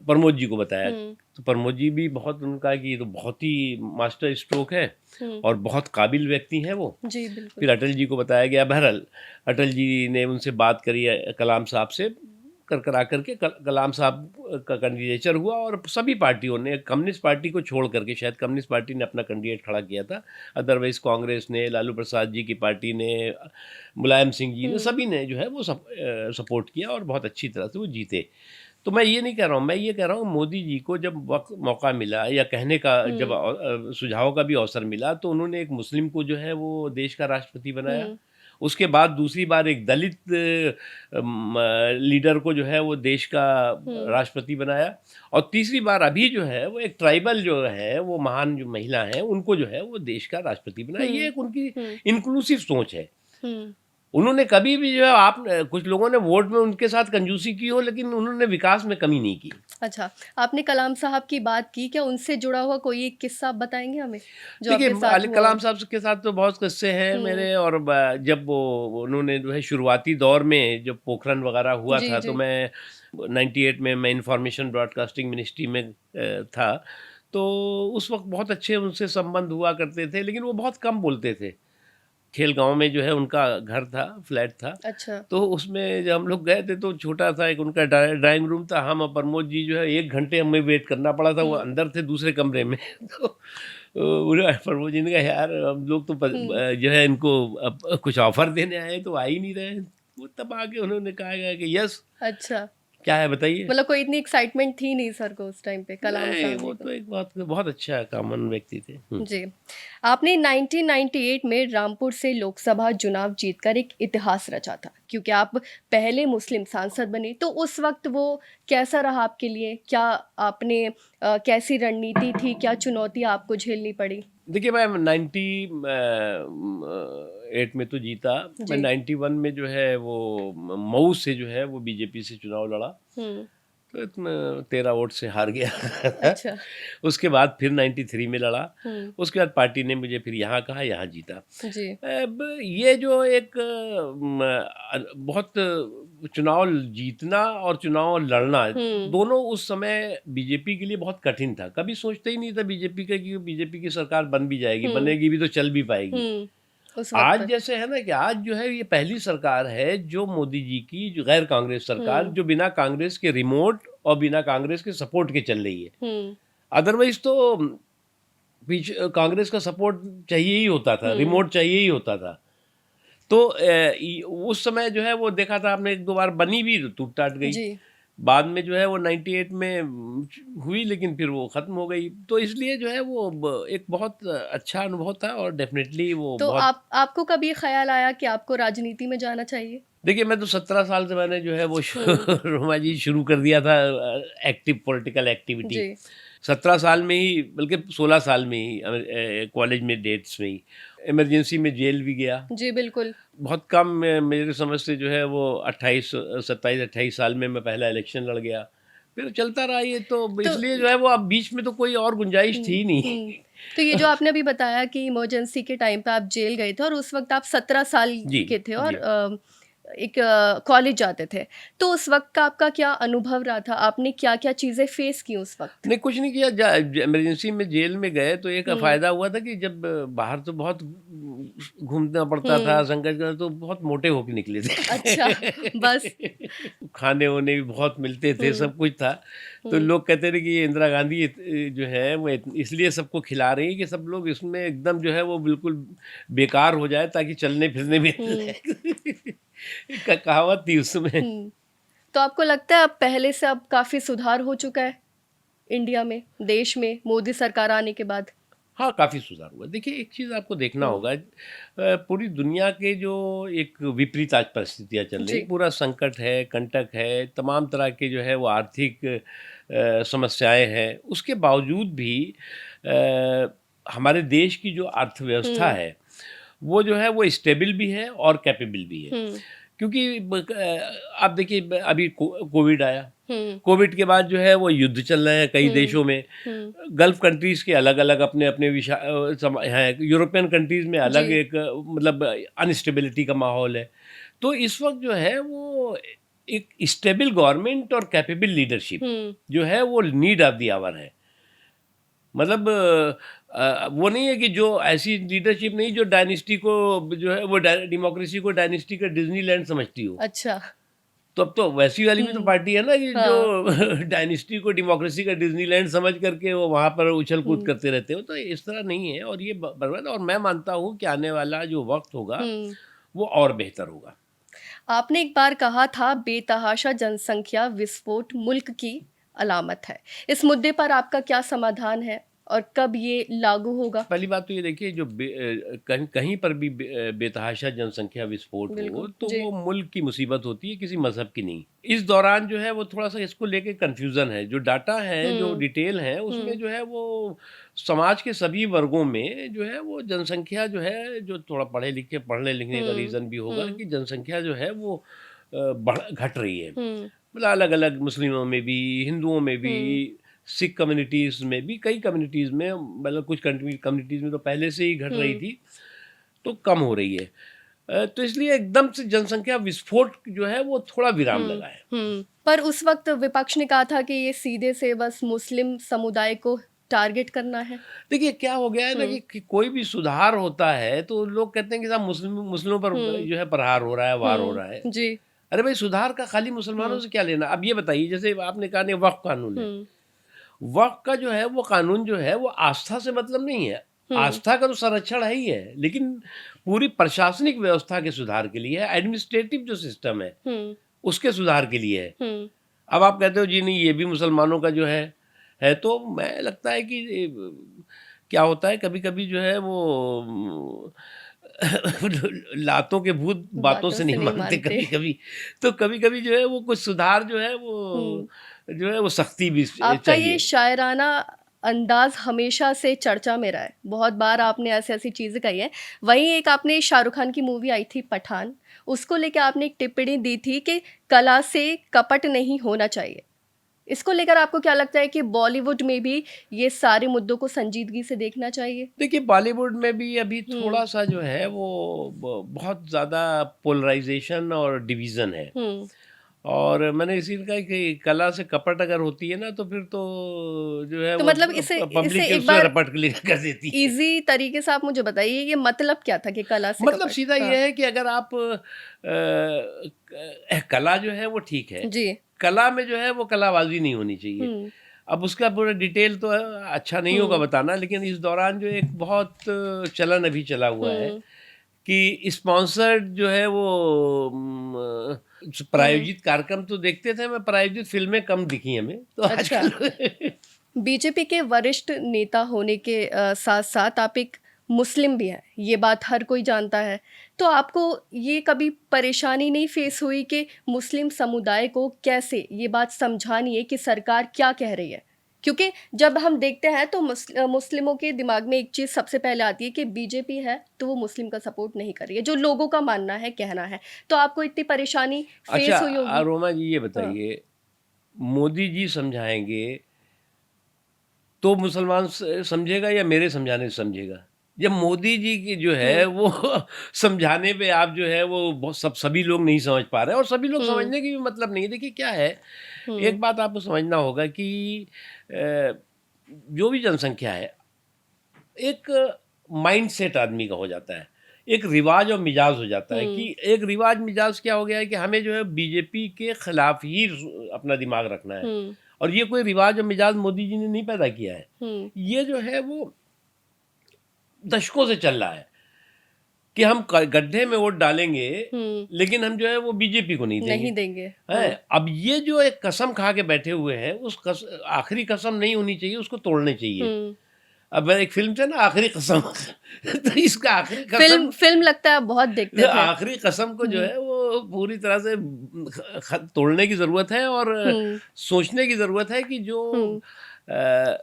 प्रमोद जी को बताया। हुँ, तो प्रमोद जी भी बहुत, उनका कि ये तो बहुत ही मास्टर स्ट्रोक है हुँ, और बहुत काबिल व्यक्ति हैं वो। जी, बिल्कुल। फिर अटल जी को बताया गया। बहरहाल अटल जी ने उनसे बात करी कलाम साहब से, करा करके कलाम साहब का कैंडिडेचर हुआ। और सभी पार्टियों ने, कम्युनिस्ट पार्टी को छोड़ करके, शायद कम्युनिस्ट पार्टी ने अपना कैंडिडेट खड़ा किया था, अदरवाइज कांग्रेस ने, लालू प्रसाद जी की पार्टी ने, मुलायम सिंह जी ने, हुँ, सभी ने जो है वो सपोर्ट किया और बहुत अच्छी तरह से वो जीते। तो मैं ये नहीं कह रहा हूँ, मैं ये कह रहा हूँ मोदी जी को जब वक्त मौका मिला या कहने का, जब हुँ, सुझाव का भी अवसर मिला, तो उन्होंने एक मुस्लिम को जो है वो देश का राष्ट्रपति बनाया। हुँ, उसके बाद दूसरी बार एक दलित लीडर को जो है वो देश का हुँ, राष्ट्रपति बनाया। और तीसरी बार अभी जो है वो एक ट्राइबल जो है वो महान जो महिला हैं, उनको जो है वो देश का राष्ट्रपति बनाया। ये हुँ, एक उनकी हुँ, इंक्लूसिव सोच है। हुँ। उन्होंने कभी भी जो है, आप कुछ लोगों ने वोट में उनके साथ कंजूसी की हो, लेकिन उन्होंने विकास में कमी नहीं की। अच्छा, आपने कलाम साहब की बात की, क्या उनसे जुड़ा हुआ कोई एक किस्सा आप बताएँगे हमें, जो देखिए, आपके साथ हुआ कलाम हो? साहब के साथ तो बहुत किस्से हैं हुँ, मेरे। और जब वो उन्होंने जो है शुरुआती दौर में जब पोखरण वगैरह हुआ जी, था, तो जी। मैं 98 में मैं इंफॉर्मेशन ब्रॉडकास्टिंग मिनिस्ट्री में था। तो उस वक्त बहुत अच्छे उनसे संबंध हुआ करते थे, लेकिन वो बहुत कम बोलते थे। खेल गाँव में जो है उनका घर था, फ्लैट था। अच्छा। तो उसमें जब हम लोग गए थे तो छोटा-सा एक उनका ड्राइंग रूम था। हम और प्रमोद जी जो है 1 घंटे हमें वेट करना पड़ा था, वो हुँ, अंदर थे दूसरे कमरे में। तो उन्होंने, प्रमोद जी ने कहा, यार हम लोग तो हुँ। जो है इनको अब कुछ ऑफ़र देने आए हैं, तो आ ही नहीं रहे हैं। वो तब आके उन्होंने कहा गया कि यस, अच्छा, क्या है बताइए? मतलब कोई इतनी एक्साइटमेंट थी नहीं सर को उस टाइम पे, कलाम नहीं, साहब जी वो को। तो एक बहुत बहुत अच्छा कॉमन व्यक्ति थे। हुँ। जी। आपने 1998 में रामपुर से लोकसभा चुनाव जीतकर एक इतिहास रचा था, क्योंकि आप पहले मुस्लिम सांसद बने, तो उस वक़्त वो कैसा रहा आपके लिए? क्या आपने कैसी रणनीति थी? क्या चुनौती आपको झेलनी पड़ी? देखिए, मैं 8 में तो जीता। मैं जी। 91 में जो है वो मऊ से जो है वो बीजेपी से चुनाव लड़ा। हुँ, तो इतना 13 वोट से हार गया। अच्छा। उसके बाद फिर 93 में लड़ा। हुँ। उसके बाद पार्टी ने मुझे फिर यहाँ कहा, यहाँ जीता। जी। अब ये जो एक बहुत चुनाव जीतना और चुनाव लड़ना, हुँ। दोनों उस समय बीजेपी के लिए बहुत कठिन था। कभी सोचते ही नहीं था बीजेपी का कि बीजेपी की सरकार बन भी जाएगी, हुँ। बनेगी भी तो चल भी पाएगी। हुँ। उस वक़्त आज पर। जैसे है ना कि आज जो है ये पहली सरकार है जो मोदी जी की, जो गैर कांग्रेस सरकार, हुँ। जो बिना कांग्रेस के रिमोट और बिना कांग्रेस के सपोर्ट के चल रही है। हुँ। अदरवाइज तो कांग्रेस का सपोर्ट चाहिए ही होता था, हुँ। रिमोट चाहिए ही होता था। तो उस समय जो है वो देखा था आपने, एक दो बार बनी भी तो टूट टाट गई। जी। बाद में जो है वो 98 में हुई, लेकिन फिर वो खत्म हो गई। तो इसलिए जो है वो एक बहुत अच्छा अनुभव था और डेफिनेटली वो तो बहुत। आपको कभी ये ख़्याल आया कि आपको राजनीति में जाना चाहिए? देखिए, मैं तो 17 साल से मैंने जो है वो हुँ। रोमा जी शुरू कर दिया था एक्टिव पॉलिटिकल एक्टिविटी। जी। 17 साल में ही, बल्कि 16 साल में ही कॉलेज में डेट्स में ही इमरजेंसी में जेल भी गया। जी, बिल्कुल। बहुत कम मेरे समझ से जो है वो 27-28 साल में मैं पहला इलेक्शन लड़ गया। फिर चलता रहा ये, तो तो इसलिए जो है वो अब बीच में तो कोई और गुंजाइश थी हुँ। ही नहीं। हुँ। तो ये जो आपने अभी बताया कि इमरजेंसी के टाइम पे आप जेल गए थे और उस वक़्त आप 17 साल जी, के थे और जी। एक कॉलेज जाते थे। तो उस वक़्त का आपका क्या अनुभव रहा था? आपने क्या-क्या चीज़ें फ़ेस की उस वक़्त? नहीं, कुछ नहीं किया। इमरजेंसी में जेल में गए तो एक हुँ। फ़ायदा हुआ था कि जब बाहर तो बहुत घूमना पड़ता था, हुँ। संघर्ष करना, तो बहुत मोटे होके निकले अच्छा, बस। थे। खाने-वाने भी बहुत मिलते थे, हुँ। सब कुछ था। तो हुँ। लोग कहते थे कि ये इंदिरा गांधी जो है वो इसलिए सबको खिला रही है कि सब लोग इसमें एकदम जो है वो बिल्कुल बेकार हो जाए ताकि चलने-फिरने में हुँ। कहावत थी उसमें। हुँ। तो आपको लगता है अब पहले से अब काफ़ी सुधार हो चुका है इंडिया में, देश में, मोदी सरकार आने के बाद? हाँ, काफ़ी सुधार हुआ। देखिए, एक चीज़ आपको देखना हुँ। होगा, पूरी दुनिया के जो एक विपरीत आज परिस्थितियाँ चल रही जी। हैं, पूरा संकट है, कंटक है, तमाम तरह के जो है वो आर्थिक समस्याएँ हैं। उसके बावजूद भी हमारे देश की जो अर्थव्यवस्था हुँ। है, वो जो है वो स्टेबल भी है और कैपेबल भी है। हुँ। क्योंकि आप देखिए, अभी कोविड आया। हुँ। कोविड के बाद जो है वो युद्ध चल रहे हैं कई हुँ। देशों में। हुँ। गल्फ कंट्रीज़ के अलग-अलग अपने-अपने हैं। यूरोपियन कंट्रीज़ में जी। अलग एक मतलब अनस्टेबिलिटी का माहौल है। तो इस वक़्त जो है वो एक स्टेबल गवर्नमेंट और कैपेबल लीडरशिप हुँ। जो है वो नीड ऑफ द आवर है। मतलब वो नहीं है कि जो ऐसी लीडरशिप नहीं जो डायनेस्टी को जो है वो डेमोक्रेसी को डायनेस्टी का डिज्नीलैंड समझती हो। अच्छा। तो अब तो वैसी वाली भी तो हुँ। पार्टी है ना कि जो हाँ। डायनेस्टी को डेमोक्रेसी का डिज्नीलैंड समझ करके वो वहाँ पर उछल-कूद हुँ। करते रहते हो, तो इस तरह नहीं है और ये बर्बाद। और मैं मानता हूँ कि आने वाला जो वक़्त होगा, हुँ। वो और बेहतर होगा। आपने एक बार कहा था बेतहाशा जनसंख्या विस्फोट मुल्क की अलामत है। इस मुद्दे पर आपका क्या समाधान है और कब ये लागू होगा? पहली बात तो ये देखिए, जो कहीं कहीं पर भी बेतहाशा जनसंख्या विस्फोट हो, बिल्कुल। तो जी। वो मुल्क की मुसीबत होती है, किसी मज़हब की नहीं। इस दौरान जो है वो थोड़ा-सा इसको लेके कन्फ्यूज़न है। जो डाटा है, जो हुँ। डिटेल है, उसमें हुँ। जो है वो समाज के सभी वर्गों में जो है वो जनसंख्या जो है, जो थोड़ा पढ़ने-लिखने का हुँ। रीज़न भी होगा हुँ। कि जनसंख्या जो है वो घट रही है। हुँ। मतलब अलग-अलग मुस्लिमों में भी, हिंदुओं में भी, हुँ। सिख कम्युनिटीज़ में भी, कई कम्युनिटीज़ में, मतलब कुछ कम्युनिटीज़ में तो पहले से ही घट रही हुँ। थी, तो कम हो रही है। तो इसलिए एकदम से जनसंख्या विस्फोट जो है वो थोड़ा विराम हुँ। लगा है। हुँ। पर उस वक़्त विपक्ष ने कहा था कि ये सीधे से बस मुस्लिम समुदाय को टारगेट करना है। देखिए, क्या हो गया है ना हुँ। कि कोई भी सुधार होता है तो लोग कहते हैं कि साहब मुस्लिमों पर हुँ। जो है प्रहार हो रहा है, वार हो रहा है। हुँ। जी। अरे भाई, सुधार का खाली मुसलमानों हुँ। से क्या लेना? अब ये बताइए, जैसे आपने कहा नहीं, वक्फ कानून है। हुँ। वक़्फ़ का जो है वो कानून जो है वो आस्था से मतलब नहीं है। हुँ। आस्था का तो संरक्षण है ही है, लेकिन पूरी प्रशासनिक व्यवस्था के सुधार के लिए है, एडमिनिस्ट्रेटिव जो सिस्टम है, हुँ। उसके सुधार के लिए है। हुँ। अब आप कहते हो जी नहीं, ये भी मुसलमानों का जो है, तो मैं लगता है कि क्या होता है, कभी-कभी जो है वो लातों के भूत बातों बातों से से नहीं नहीं मानते मानते। कभी-कभी। तो कभी-कभी जो है वो कुछ सुधार हुँ। जो है वो सख्ती भी आपका ये चाहिए। शायराना अंदाज़ हमेशा से चर्चा में रहा है। बहुत बार आपने ऐसी-ऐसी चीज़ें कही हैं। वहीं एक आपने शाहरुख खान की मूवी आई थी पठान, उसको लेके आपने एक टिप्पणी दी थी कि कला से कपट नहीं होना चाहिए। इसको लेकर आपको क्या लगता है कि बॉलीवुड में भी ये सारे मुद्दों को संजीदगी से देखना चाहिए? देखिए, बॉलीवुड में भी अभी हुँ, थोड़ा-सा जो है वो बहुत ज़्यादा पोलराइज़ेशन और डिवीज़न है। हुँ। और मैंने इसीलिए कहा कि कला से कपट अगर होती है ना, तो फिर तो जो है तो वो मतलब इसे इसे पब्लिक एक उसमें बार रपट के लिए कर देती है। ईज़ी तरीके से आप मुझे बताइए ये मतलब क्या था कि कला से मतलब कपट? सीधा हाँ, ये है कि अगर आप कला जो है वो ठीक है। जी। कला में जो है वो कलाबाज़ी नहीं होनी चाहिए। हुँ, अब उसका पूरा डिटेल तो अच्छा नहीं होगा हुँ, बताना, लेकिन इस दौरान जो एक बहुत चलन अभी चला हुआ है हुँ, कि स्पॉन्सर्ड जो है वो हुँ। प्रायोजित कार्यक्रम तो देखते थे, मैं प्रायोजित फ़िल्में कम दिखी हमें, तो अच्छा। आजकल बीजेपी के वरिष्ठ नेता होने के साथ-साथ आप एक मुस्लिम भी हैं, ये बात हर कोई जानता है। तो आपको ये कभी परेशानी नहीं फ़ेस हुई कि मुस्लिम समुदाय को कैसे ये बात समझानी है कि सरकार क्या कह रही है? क्योंकि जब हम देखते हैं तो मुस्लिमों के दिमाग में एक चीज़ सबसे पहले आती है कि बीजेपी है, तो वो मुस्लिम का सपोर्ट नहीं कर रही है, जो लोगों का मानना है, कहना है। तो आपको इतनी परेशानी अच्छा, फ़ेस हुई होगी? रोमा जी ये हाँ। बताइए, मोदी जी समझाएँगे तो मुसलमान समझेगा या मेरे समझाने से समझेगा? जब मोदी जी की जो है हुँ, वो समझाने पे आप जो है वो बहुत सभी लोग नहीं समझ पा रहे हैं, और सभी लोग हुँ, समझने की भी मतलब नहीं है। देखिए क्या है, हुँ, एक बात आपको समझना होगा कि अ, जो भी जनसंख्या है, एक माइंडसेट आदमी का हो जाता है। एक रिवाज और मिजाज हो जाता है कि हुँ, एक रिवाज मिजाज क्या हो गया है कि हमें जो है बीजेपी के खिलाफ ही अपना दिमाग रखना है। हुँ, और ये कोई रिवाज और मिजाज मोदी जी ने नहीं पैदा किया है। हुँ, ये जो है वो दशकों से चल रहा है कि हम गड्ढे में वोट डालेंगे, हुँ। लेकिन हम जो है वो बीजेपी को नहीं नहीं देंगे। देंगे। हैं? हाँ। अब ये जो एक कसम खा के बैठे हुए हैं, उस आखिरी कसम नहीं होनी चाहिए, उसको तोड़नी चाहिए। हुँ। अब एक फ़िल्म था ना, आखिरी कसम तो इसका आखिरी कसम, फ़िल्म फ़िल्म लगता है आप बहुत देखते थे। आखिरी कसम को जो हुँ, है वो पूरी तरह से तोड़ने की ज़रूरत है, और हुँ, सोचने की ज़रूरत है कि जो हुँ। अ,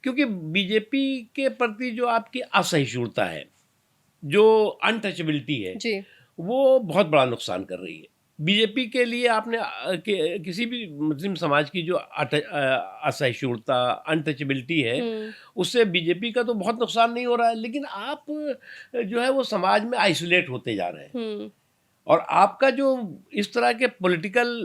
क्योंकि बीजेपी के प्रति जो आपकी असहिष्णुता है, जो अनटचेबिलिटी है, जी। वो बहुत बड़ा नुकसान कर रही है। बीजेपी के लिए आपने किसी भी मुस्लिम समाज की जो असहिष्णुता, अनटचेबिलिटी है, हुँ, उससे बीजेपी का तो बहुत नुकसान नहीं हो रहा है, लेकिन आप जो है वो समाज में आइसोलेट होते जा रहे हैं। हुँ, और आपका जो इस तरह के पॉलिटिकल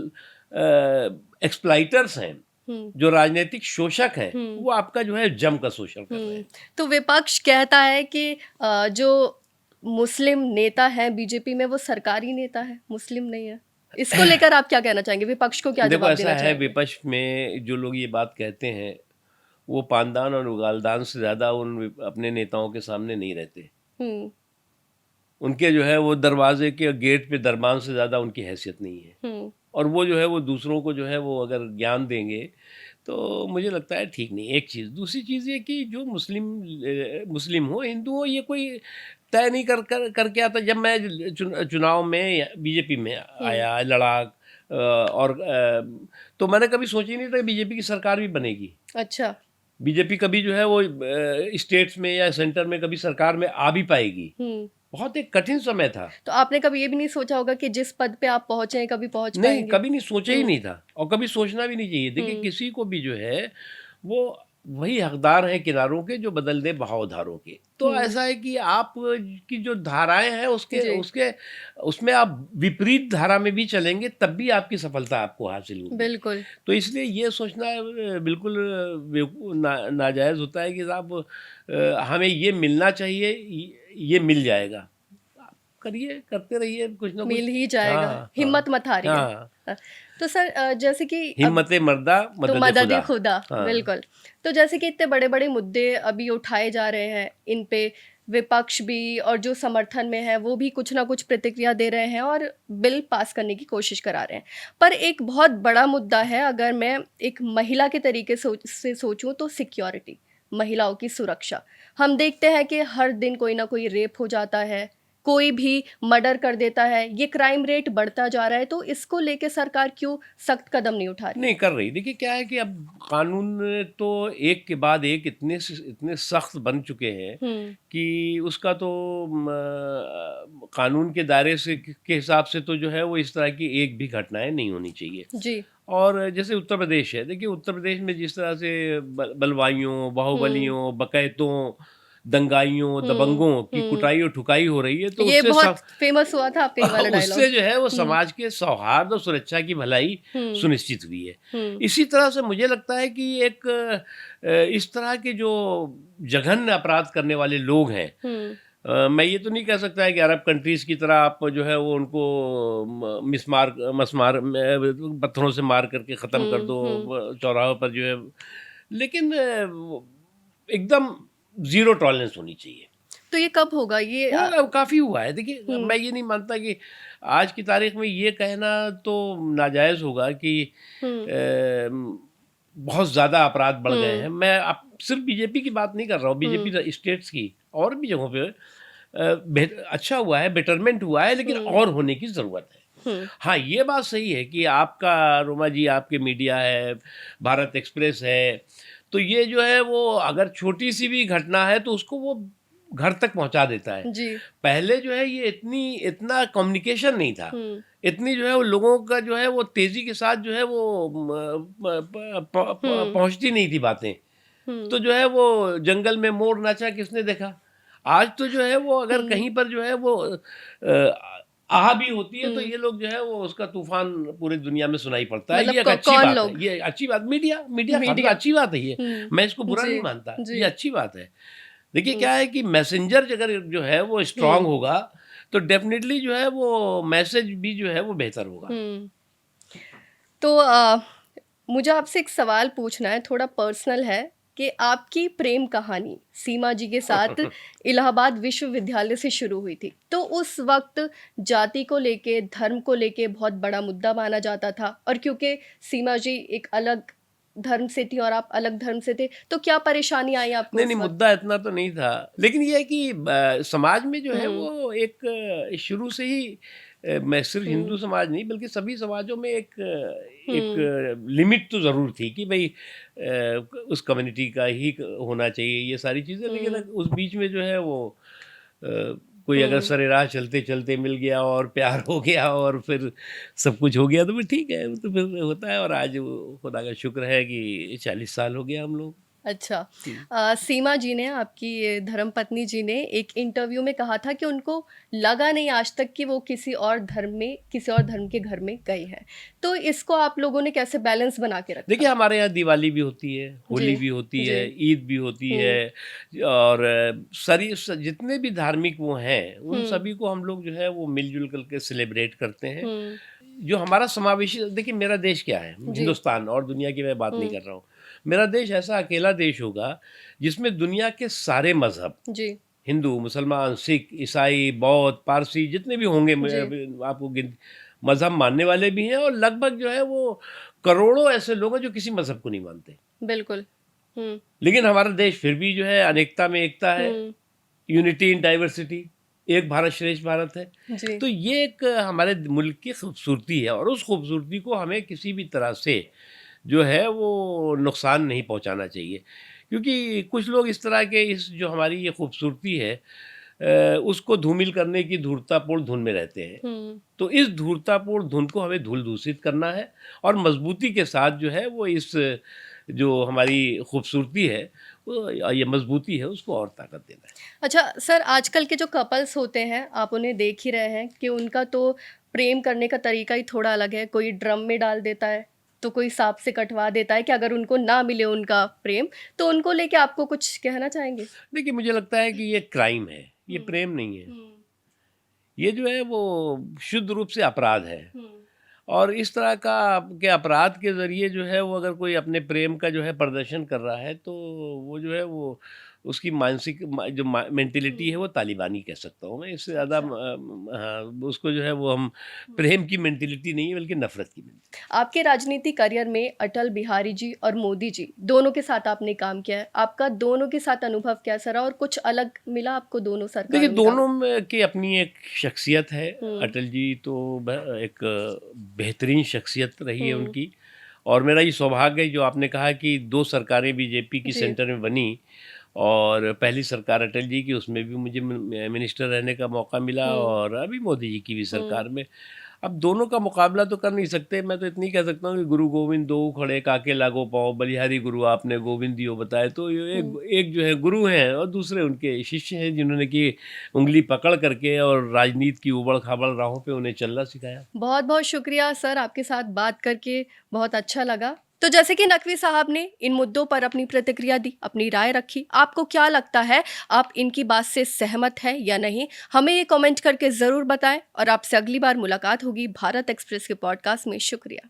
एक्सप्लॉइटर्स हैं, हुँ, जो राजनीतिक शोषक हैं, हुँ, वो आपका जो है जम कर शोषण कर रहे हुँ। हैं। तो विपक्ष कहता है कि जो मुस्लिम नेता हैं बीजेपी में वो सरकारी नेता है, मुस्लिम नहीं है। इसको लेकर आप क्या कहना चाहेंगे? विपक्ष को क्या देखो जवाब ऐसा देना है, चाहेंगे? विपक्ष में जो लोग ये बात कहते हैं, वो पानदान और उगालदान से ज़्यादा अपने नेताओं के सामने नहीं रहते। हुँ, उनके जो है वो दरवाजे के गेट पे दरबान से ज़्यादा उनकी हैसियत नहीं है। हुँ, और वो जो है वो दूसरों को जो है वो अगर ज्ञान देंगे, तो मुझे लगता है ठीक नहीं। एक चीज़, दूसरी चीज़ ये कि जो मुस्लिम हो, हिंदू हो, ये कोई तय नहीं करके आता। जब मैं चुनाव में बीजेपी में हुँ। आया, लड़ा, और तो मैंने कभी सोचा ही नहीं था कि बीजेपी की सरकार भी बनेगी। अच्छा। बीजेपी कभी जो है वो स्टेट्स में या सेंटर में कभी सरकार में आ भी पाएगी। हुँ। बहुत एक कठिन समय था। तो आपने कभी ये भी नहीं सोचा होगा कि जिस पद पे आप पहुँचे हैं, कभी पहुँच नहीं, पाएँगे? कभी नहीं सोचा ही हुँ, नहीं था, और कभी सोचना भी नहीं चाहिए। देखिए, हुँ। किसी को भी जो है वो वही हकदार हैं किनारों के जो बदल दे बहावधारों के। तो हुँ, ऐसा है कि आप की जो धाराएँ हैं उसके जी, उसके उसमें आप विपरीत धारा में भी चलेंगे, तब भी आपकी सफलता आपको हासिल होगी। बिल्कुल। तो इसलिए ये सोचना बिल्कुल नाजायज़ होता है कि साहब हमें ये मिलना चाहिए, ये मिल जाएगा। आप करिए, करते रहिए कुछ ना कुछ। मिल ही जाएगा, हाँ, हाँ। हिम्मत मत हारिए। हाँ, अ, तो सर जैसे कि अब हिम्मत मर्दा तो मदद खुदा। मदद-ए-खुदा, हाँ। बिल्कुल। तो जैसे कि इतने बड़े-बड़े मुद्दे अभी उठाए जा रहे हैं, इन पे विपक्ष भी और जो समर्थन में है, वो भी कुछ ना कुछ प्रतिक्रिया दे रहे हैं और बिल पास करने की कोशिश करा रहे हैं। पर एक बहुत बड़ा मुद्दा है, अगर मैं एक महिला के तरीके से सोचूँ तो सिक्योरिटी, महिलाओं की सुरक्षा। हम देखते हैं कि हर दिन कोई ना कोई रेप हो जाता है, कोई भी मर्डर कर देता है, ये क्राइम रेट बढ़ता जा रहा है, तो इसको लेके सरकार क्यों सख्त कदम नहीं उठा रही? नहीं कर रही। देखिए क्या है कि अब कानून तो एक के बाद एक इतने सख्त बन चुके हैं हुँ, कि उसका तो कानून के दायरे से के हिसाब से तो जो है वो इस तरह की एक भी घटनाएं नहीं होनी चाहिए। जी। और जैसे उत्तर प्रदेश है, देखिए उत्तर प्रदेश में जिस तरह से बलवाइयों, हुँ, बाहुबलियों, डकैतों, दंगाइयों, हुँ, दबंगों की हुँ। कुटाई और ठुकाई हो रही है, तो ये उससे बहुत सब फेमस हुआ था आपका ये वाला डायलॉग। उससे जो है वो हुँ, समाज के सौहार्द और सुरक्षा की भलाई हुँ, सुनिश्चित हुई है। हुँ, इसी तरह से मुझे लगता है कि एक इस तरह के जो जघन्य अपराध करने वाले लोग हैं, हुँ, मैं ये तो नहीं कह सकता है कि अरब कंट्रीज़ की तरह आप जो है वो उनको मसमार पत्थरों से मार करके ख़त्म कर हुँ, दो, हुँ। चौराहों पर जो है, लेकिन एकदम ज़ीरो टॉलरेंस होनी चाहिए। तो ये कब होगा? ये वो काफ़ी हुआ है। देखिए, हुँ, मैं ये नहीं मानता कि आज की तारीख़ में ये कहना तो नाजायज़ होगा कि हुँ, बहुत ज़्यादा अपराध बढ़ गए हुँ, हैं। मैं अब सिर्फ़ बीजेपी की बात नहीं कर रहा हूँ, हुँ, बीजेपी स्टेट्स की और भी जगहों पे अच्छा हुआ है, बेटरमेंट हुआ है, लेकिन हुँ, और होने की ज़रूरत है। हुँ, हाँ, ये बात सही है कि आपका रोमा जी, आपके मीडिया है, भारत एक्सप्रेस है, तो ये जो है वो अगर छोटी-सी भी घटना है तो उसको वो घर तक पहुँचा देता है। जी, पहले जो है ये इतना कम्युनिकेशन नहीं था। हुँ, इतनी जो है वो लोगों का जो है वो तेज़ी के साथ जो है वो म प प प प हुँ, पहुँचती नहीं थी बातें। हुँ, तो जो है वो जंगल में मोर नाचा किसने देखा? आज तो जो है वो अगर हुँ, कहीं पर जो है वो आह भी होती है तो हुँ। ये लोग जो है वो उसका तूफ़ान पूरी दुनिया में सुनाई पड़ता है। मतलब ये एक कौ अच्छी कौन बात है। लोग? ये अच्छी बात, मीडिया मीडिया का मतलब मीडिया। अच्छी बात है ये। हुँ, मैं इसको बुरा जी, नहीं मानता, ये जी, अच्छी बात है। देखिए हुँ, क्या है कि मैसेंजर अगर जो है वो स्ट्रॉन्ग हुँ, होगा, तो डेफ़िनिटली जो है वो मैसेज भी जो है वो बेहतर होगा। हुँ। तो मुझे आपसे एक सवाल पूछना है, थोड़ा पर्सनल है कि आपकी प्रेम कहानी सीमा जी के साथ इलाहाबाद विश्वविद्यालय से शुरू हुई थी। तो उस वक़्त जाति को लेके, धर्म को लेके बहुत बड़ा मुद्दा माना जाता था और क्योंकि सीमा जी एक अलग धर्म से थी और आप अलग धर्म से थे, तो क्या परेशानी आई आपको नहीं, नहीं, उस वक़्त? मुद्दा इतना तो नहीं था। लेकिन ये है कि समाज में जो है हुँ, वो एक शुरू से ही मैं सिर्फ़ हुँ, हिंदू समाज नहीं बल्कि सभी समाजों में एक हुँ, लिमिट तो ज़रूर थी कि भई उस कम्युनिटी का ही होना चाहिए ये सारी चीज़ें। लेकिन हुँ, उस बीच में जो है वो कोई अगर हुँ। सरेराह चलते-चलते मिल गया और प्यार हो गया और फिर सब कुछ हो गया तो फिर ठीक है, वो तो फिर होता है। और आज वो खुदा का शुक्र है कि 40 साल हो गया हम लोग। अच्छा। हुँ। सीमा जी ने आपकी ये धर्मपत्नी जी ने एक इंटरव्यू में कहा था कि उनको लगा नहीं आज तक कि वो किसी और धर्म के घर में गई हैं। तो इसको आप लोगों ने कैसे बैलेंस बना के रखा? देखिए, हमारे यहाँ दिवाली भी होती है, जी, होली भी होती जी। है, ईद भी होती हुँ, है और सारी जितने भी धार्मिक वो हैं, उन हुँ, सभी को हम लोग जो है वो मिल-जुल करके सेलिब्रेट करते हैं। हुँ। जो हमारा समावेशी, देखिए मेरा देश क्या है, जी। हिंदुस्तान, और दुनिया की मैं बात नहीं हुँ, कर रहा हूँ। मेरा देश ऐसा अकेला देश होगा जिसमें दुनिया के सारे मज़हब, जी, हिंदू, मुसलमान, सिख, ईसाई, बौद्ध, पारसी जितने भी होंगे, मैं जी, अभी आपको मज़हब मानने वाले भी हैं, और लगभग जो है वो करोड़ों ऐसे लोग हैं जो किसी मज़हब को नहीं मानते। बिल्कुल। हुँ, लेकिन हमारा देश फिर भी जो है अनेकता में एकता है, हुँ, यूनिटी इन डाइवर्सिटी, एक भारत श्रेष्ठ भारत है। जी, तो ये एक हमारे मुल्क की खूबसूरती है, और उस खूबसूरती को हमें किसी भी तरह से जो है वो नुकसान नहीं पहुंचाना चाहिए। क्योंकि कुछ लोग इस तरह के इस जो हमारी ये खूबसूरती है उसको धूमिल करने की धूर्ततापूर्ण धुन में रहते हैं। हुँ। तो इस धूर्ततापूर्ण धुन को हमें धूल दूषित करना है, और मजबूती के साथ जो है वो इस जो हमारी खूबसूरती है, वो ये मजबूती है, उसको और ताकत देना है। अच्छा सर, आजकल के जो कपल्स होते हैं, आप उन्हें देख ही रहे हैं कि उनका तो प्रेम करने का तरीका ही थोड़ा अलग है। कोई ड्रम में डाल देता है, तो कोई सांप से कटवा देता है कि अगर उनको ना मिले उनका प्रेम, तो उनको लेके आपको कुछ कहना चाहेंगे? देखिए, मुझे लगता है कि ये क्राइम है, ये हुँ, प्रेम नहीं है। हुँ, ये जो है वो शुद्ध रूप से अपराध है। हुँ, और इस तरह का के अपराध के ज़रिए जो है वो अगर कोई अपने प्रेम का जो है प्रदर्शन कर रहा है, तो वो जो है वो उसकी मानसिक जो मेंटेलिटी है वो तालिबानी कह सकता हूँ मैं, इससे ज़्यादा अच्छा। हाँ, उसको जो है वो हम प्रेम की मेंटेलिटी नहीं है बल्कि नफरत की मेंटेलिटी। आपके राजनीतिक करियर में अटल बिहारी जी और मोदी जी दोनों के साथ आपने काम किया है। आपका दोनों के साथ अनुभव कैसा रहा और कुछ अलग मिला आपको दोनों देखिए, सरकारों में काम? दोनों में की अपनी एक शख्सियत है। हुँ, अटल जी तो एक बेहतरीन शख्सियत रही है हुँ, उनकी, और मेरा ये सौभाग्य है, जो आपने कहा कि 2 सरकारें बीजेपी की जी, सेंटर में बनी, और पहली सरकार अटल जी की, उसमें भी मुझे मिनिस्टर रहने का मौका मिला, हुँ, और अभी मोदी जी की भी हुँ, सरकार में। अब दोनों का मुकाबला तो कर नहीं सकते, मैं तो इतनी कह सकता हूँ कि गुरु गोविंद दोऊ खड़े काके लागो पाँव, बलिहारी गुरु आपने गोविंद दियो बताए। तो ये हुँ। एक एक जो है गुरु हैं, और दूसरे उनके शिष्य हैं, जिन्होंने कि उँगली पकड़ करके और राजनीति की उबड़-खाबड़ राहों पे उन्हें चलना सिखाया। बहुत-बहुत शुक्रिया सर, आपके साथ बात करके बहुत अच्छा लगा। तो जैसे कि नकवी साहब ने इन मुद्दों पर अपनी प्रतिक्रिया दी, अपनी राय रखी, आपको क्या लगता है, आप इनकी बात से सहमत हैं या नहीं? हमें ये कमेंट करके ज़रूर बताएँ और आपसे अगली बार मुलाकात होगी भारत एक्सप्रेस के पॉडकास्ट में। शुक्रिया।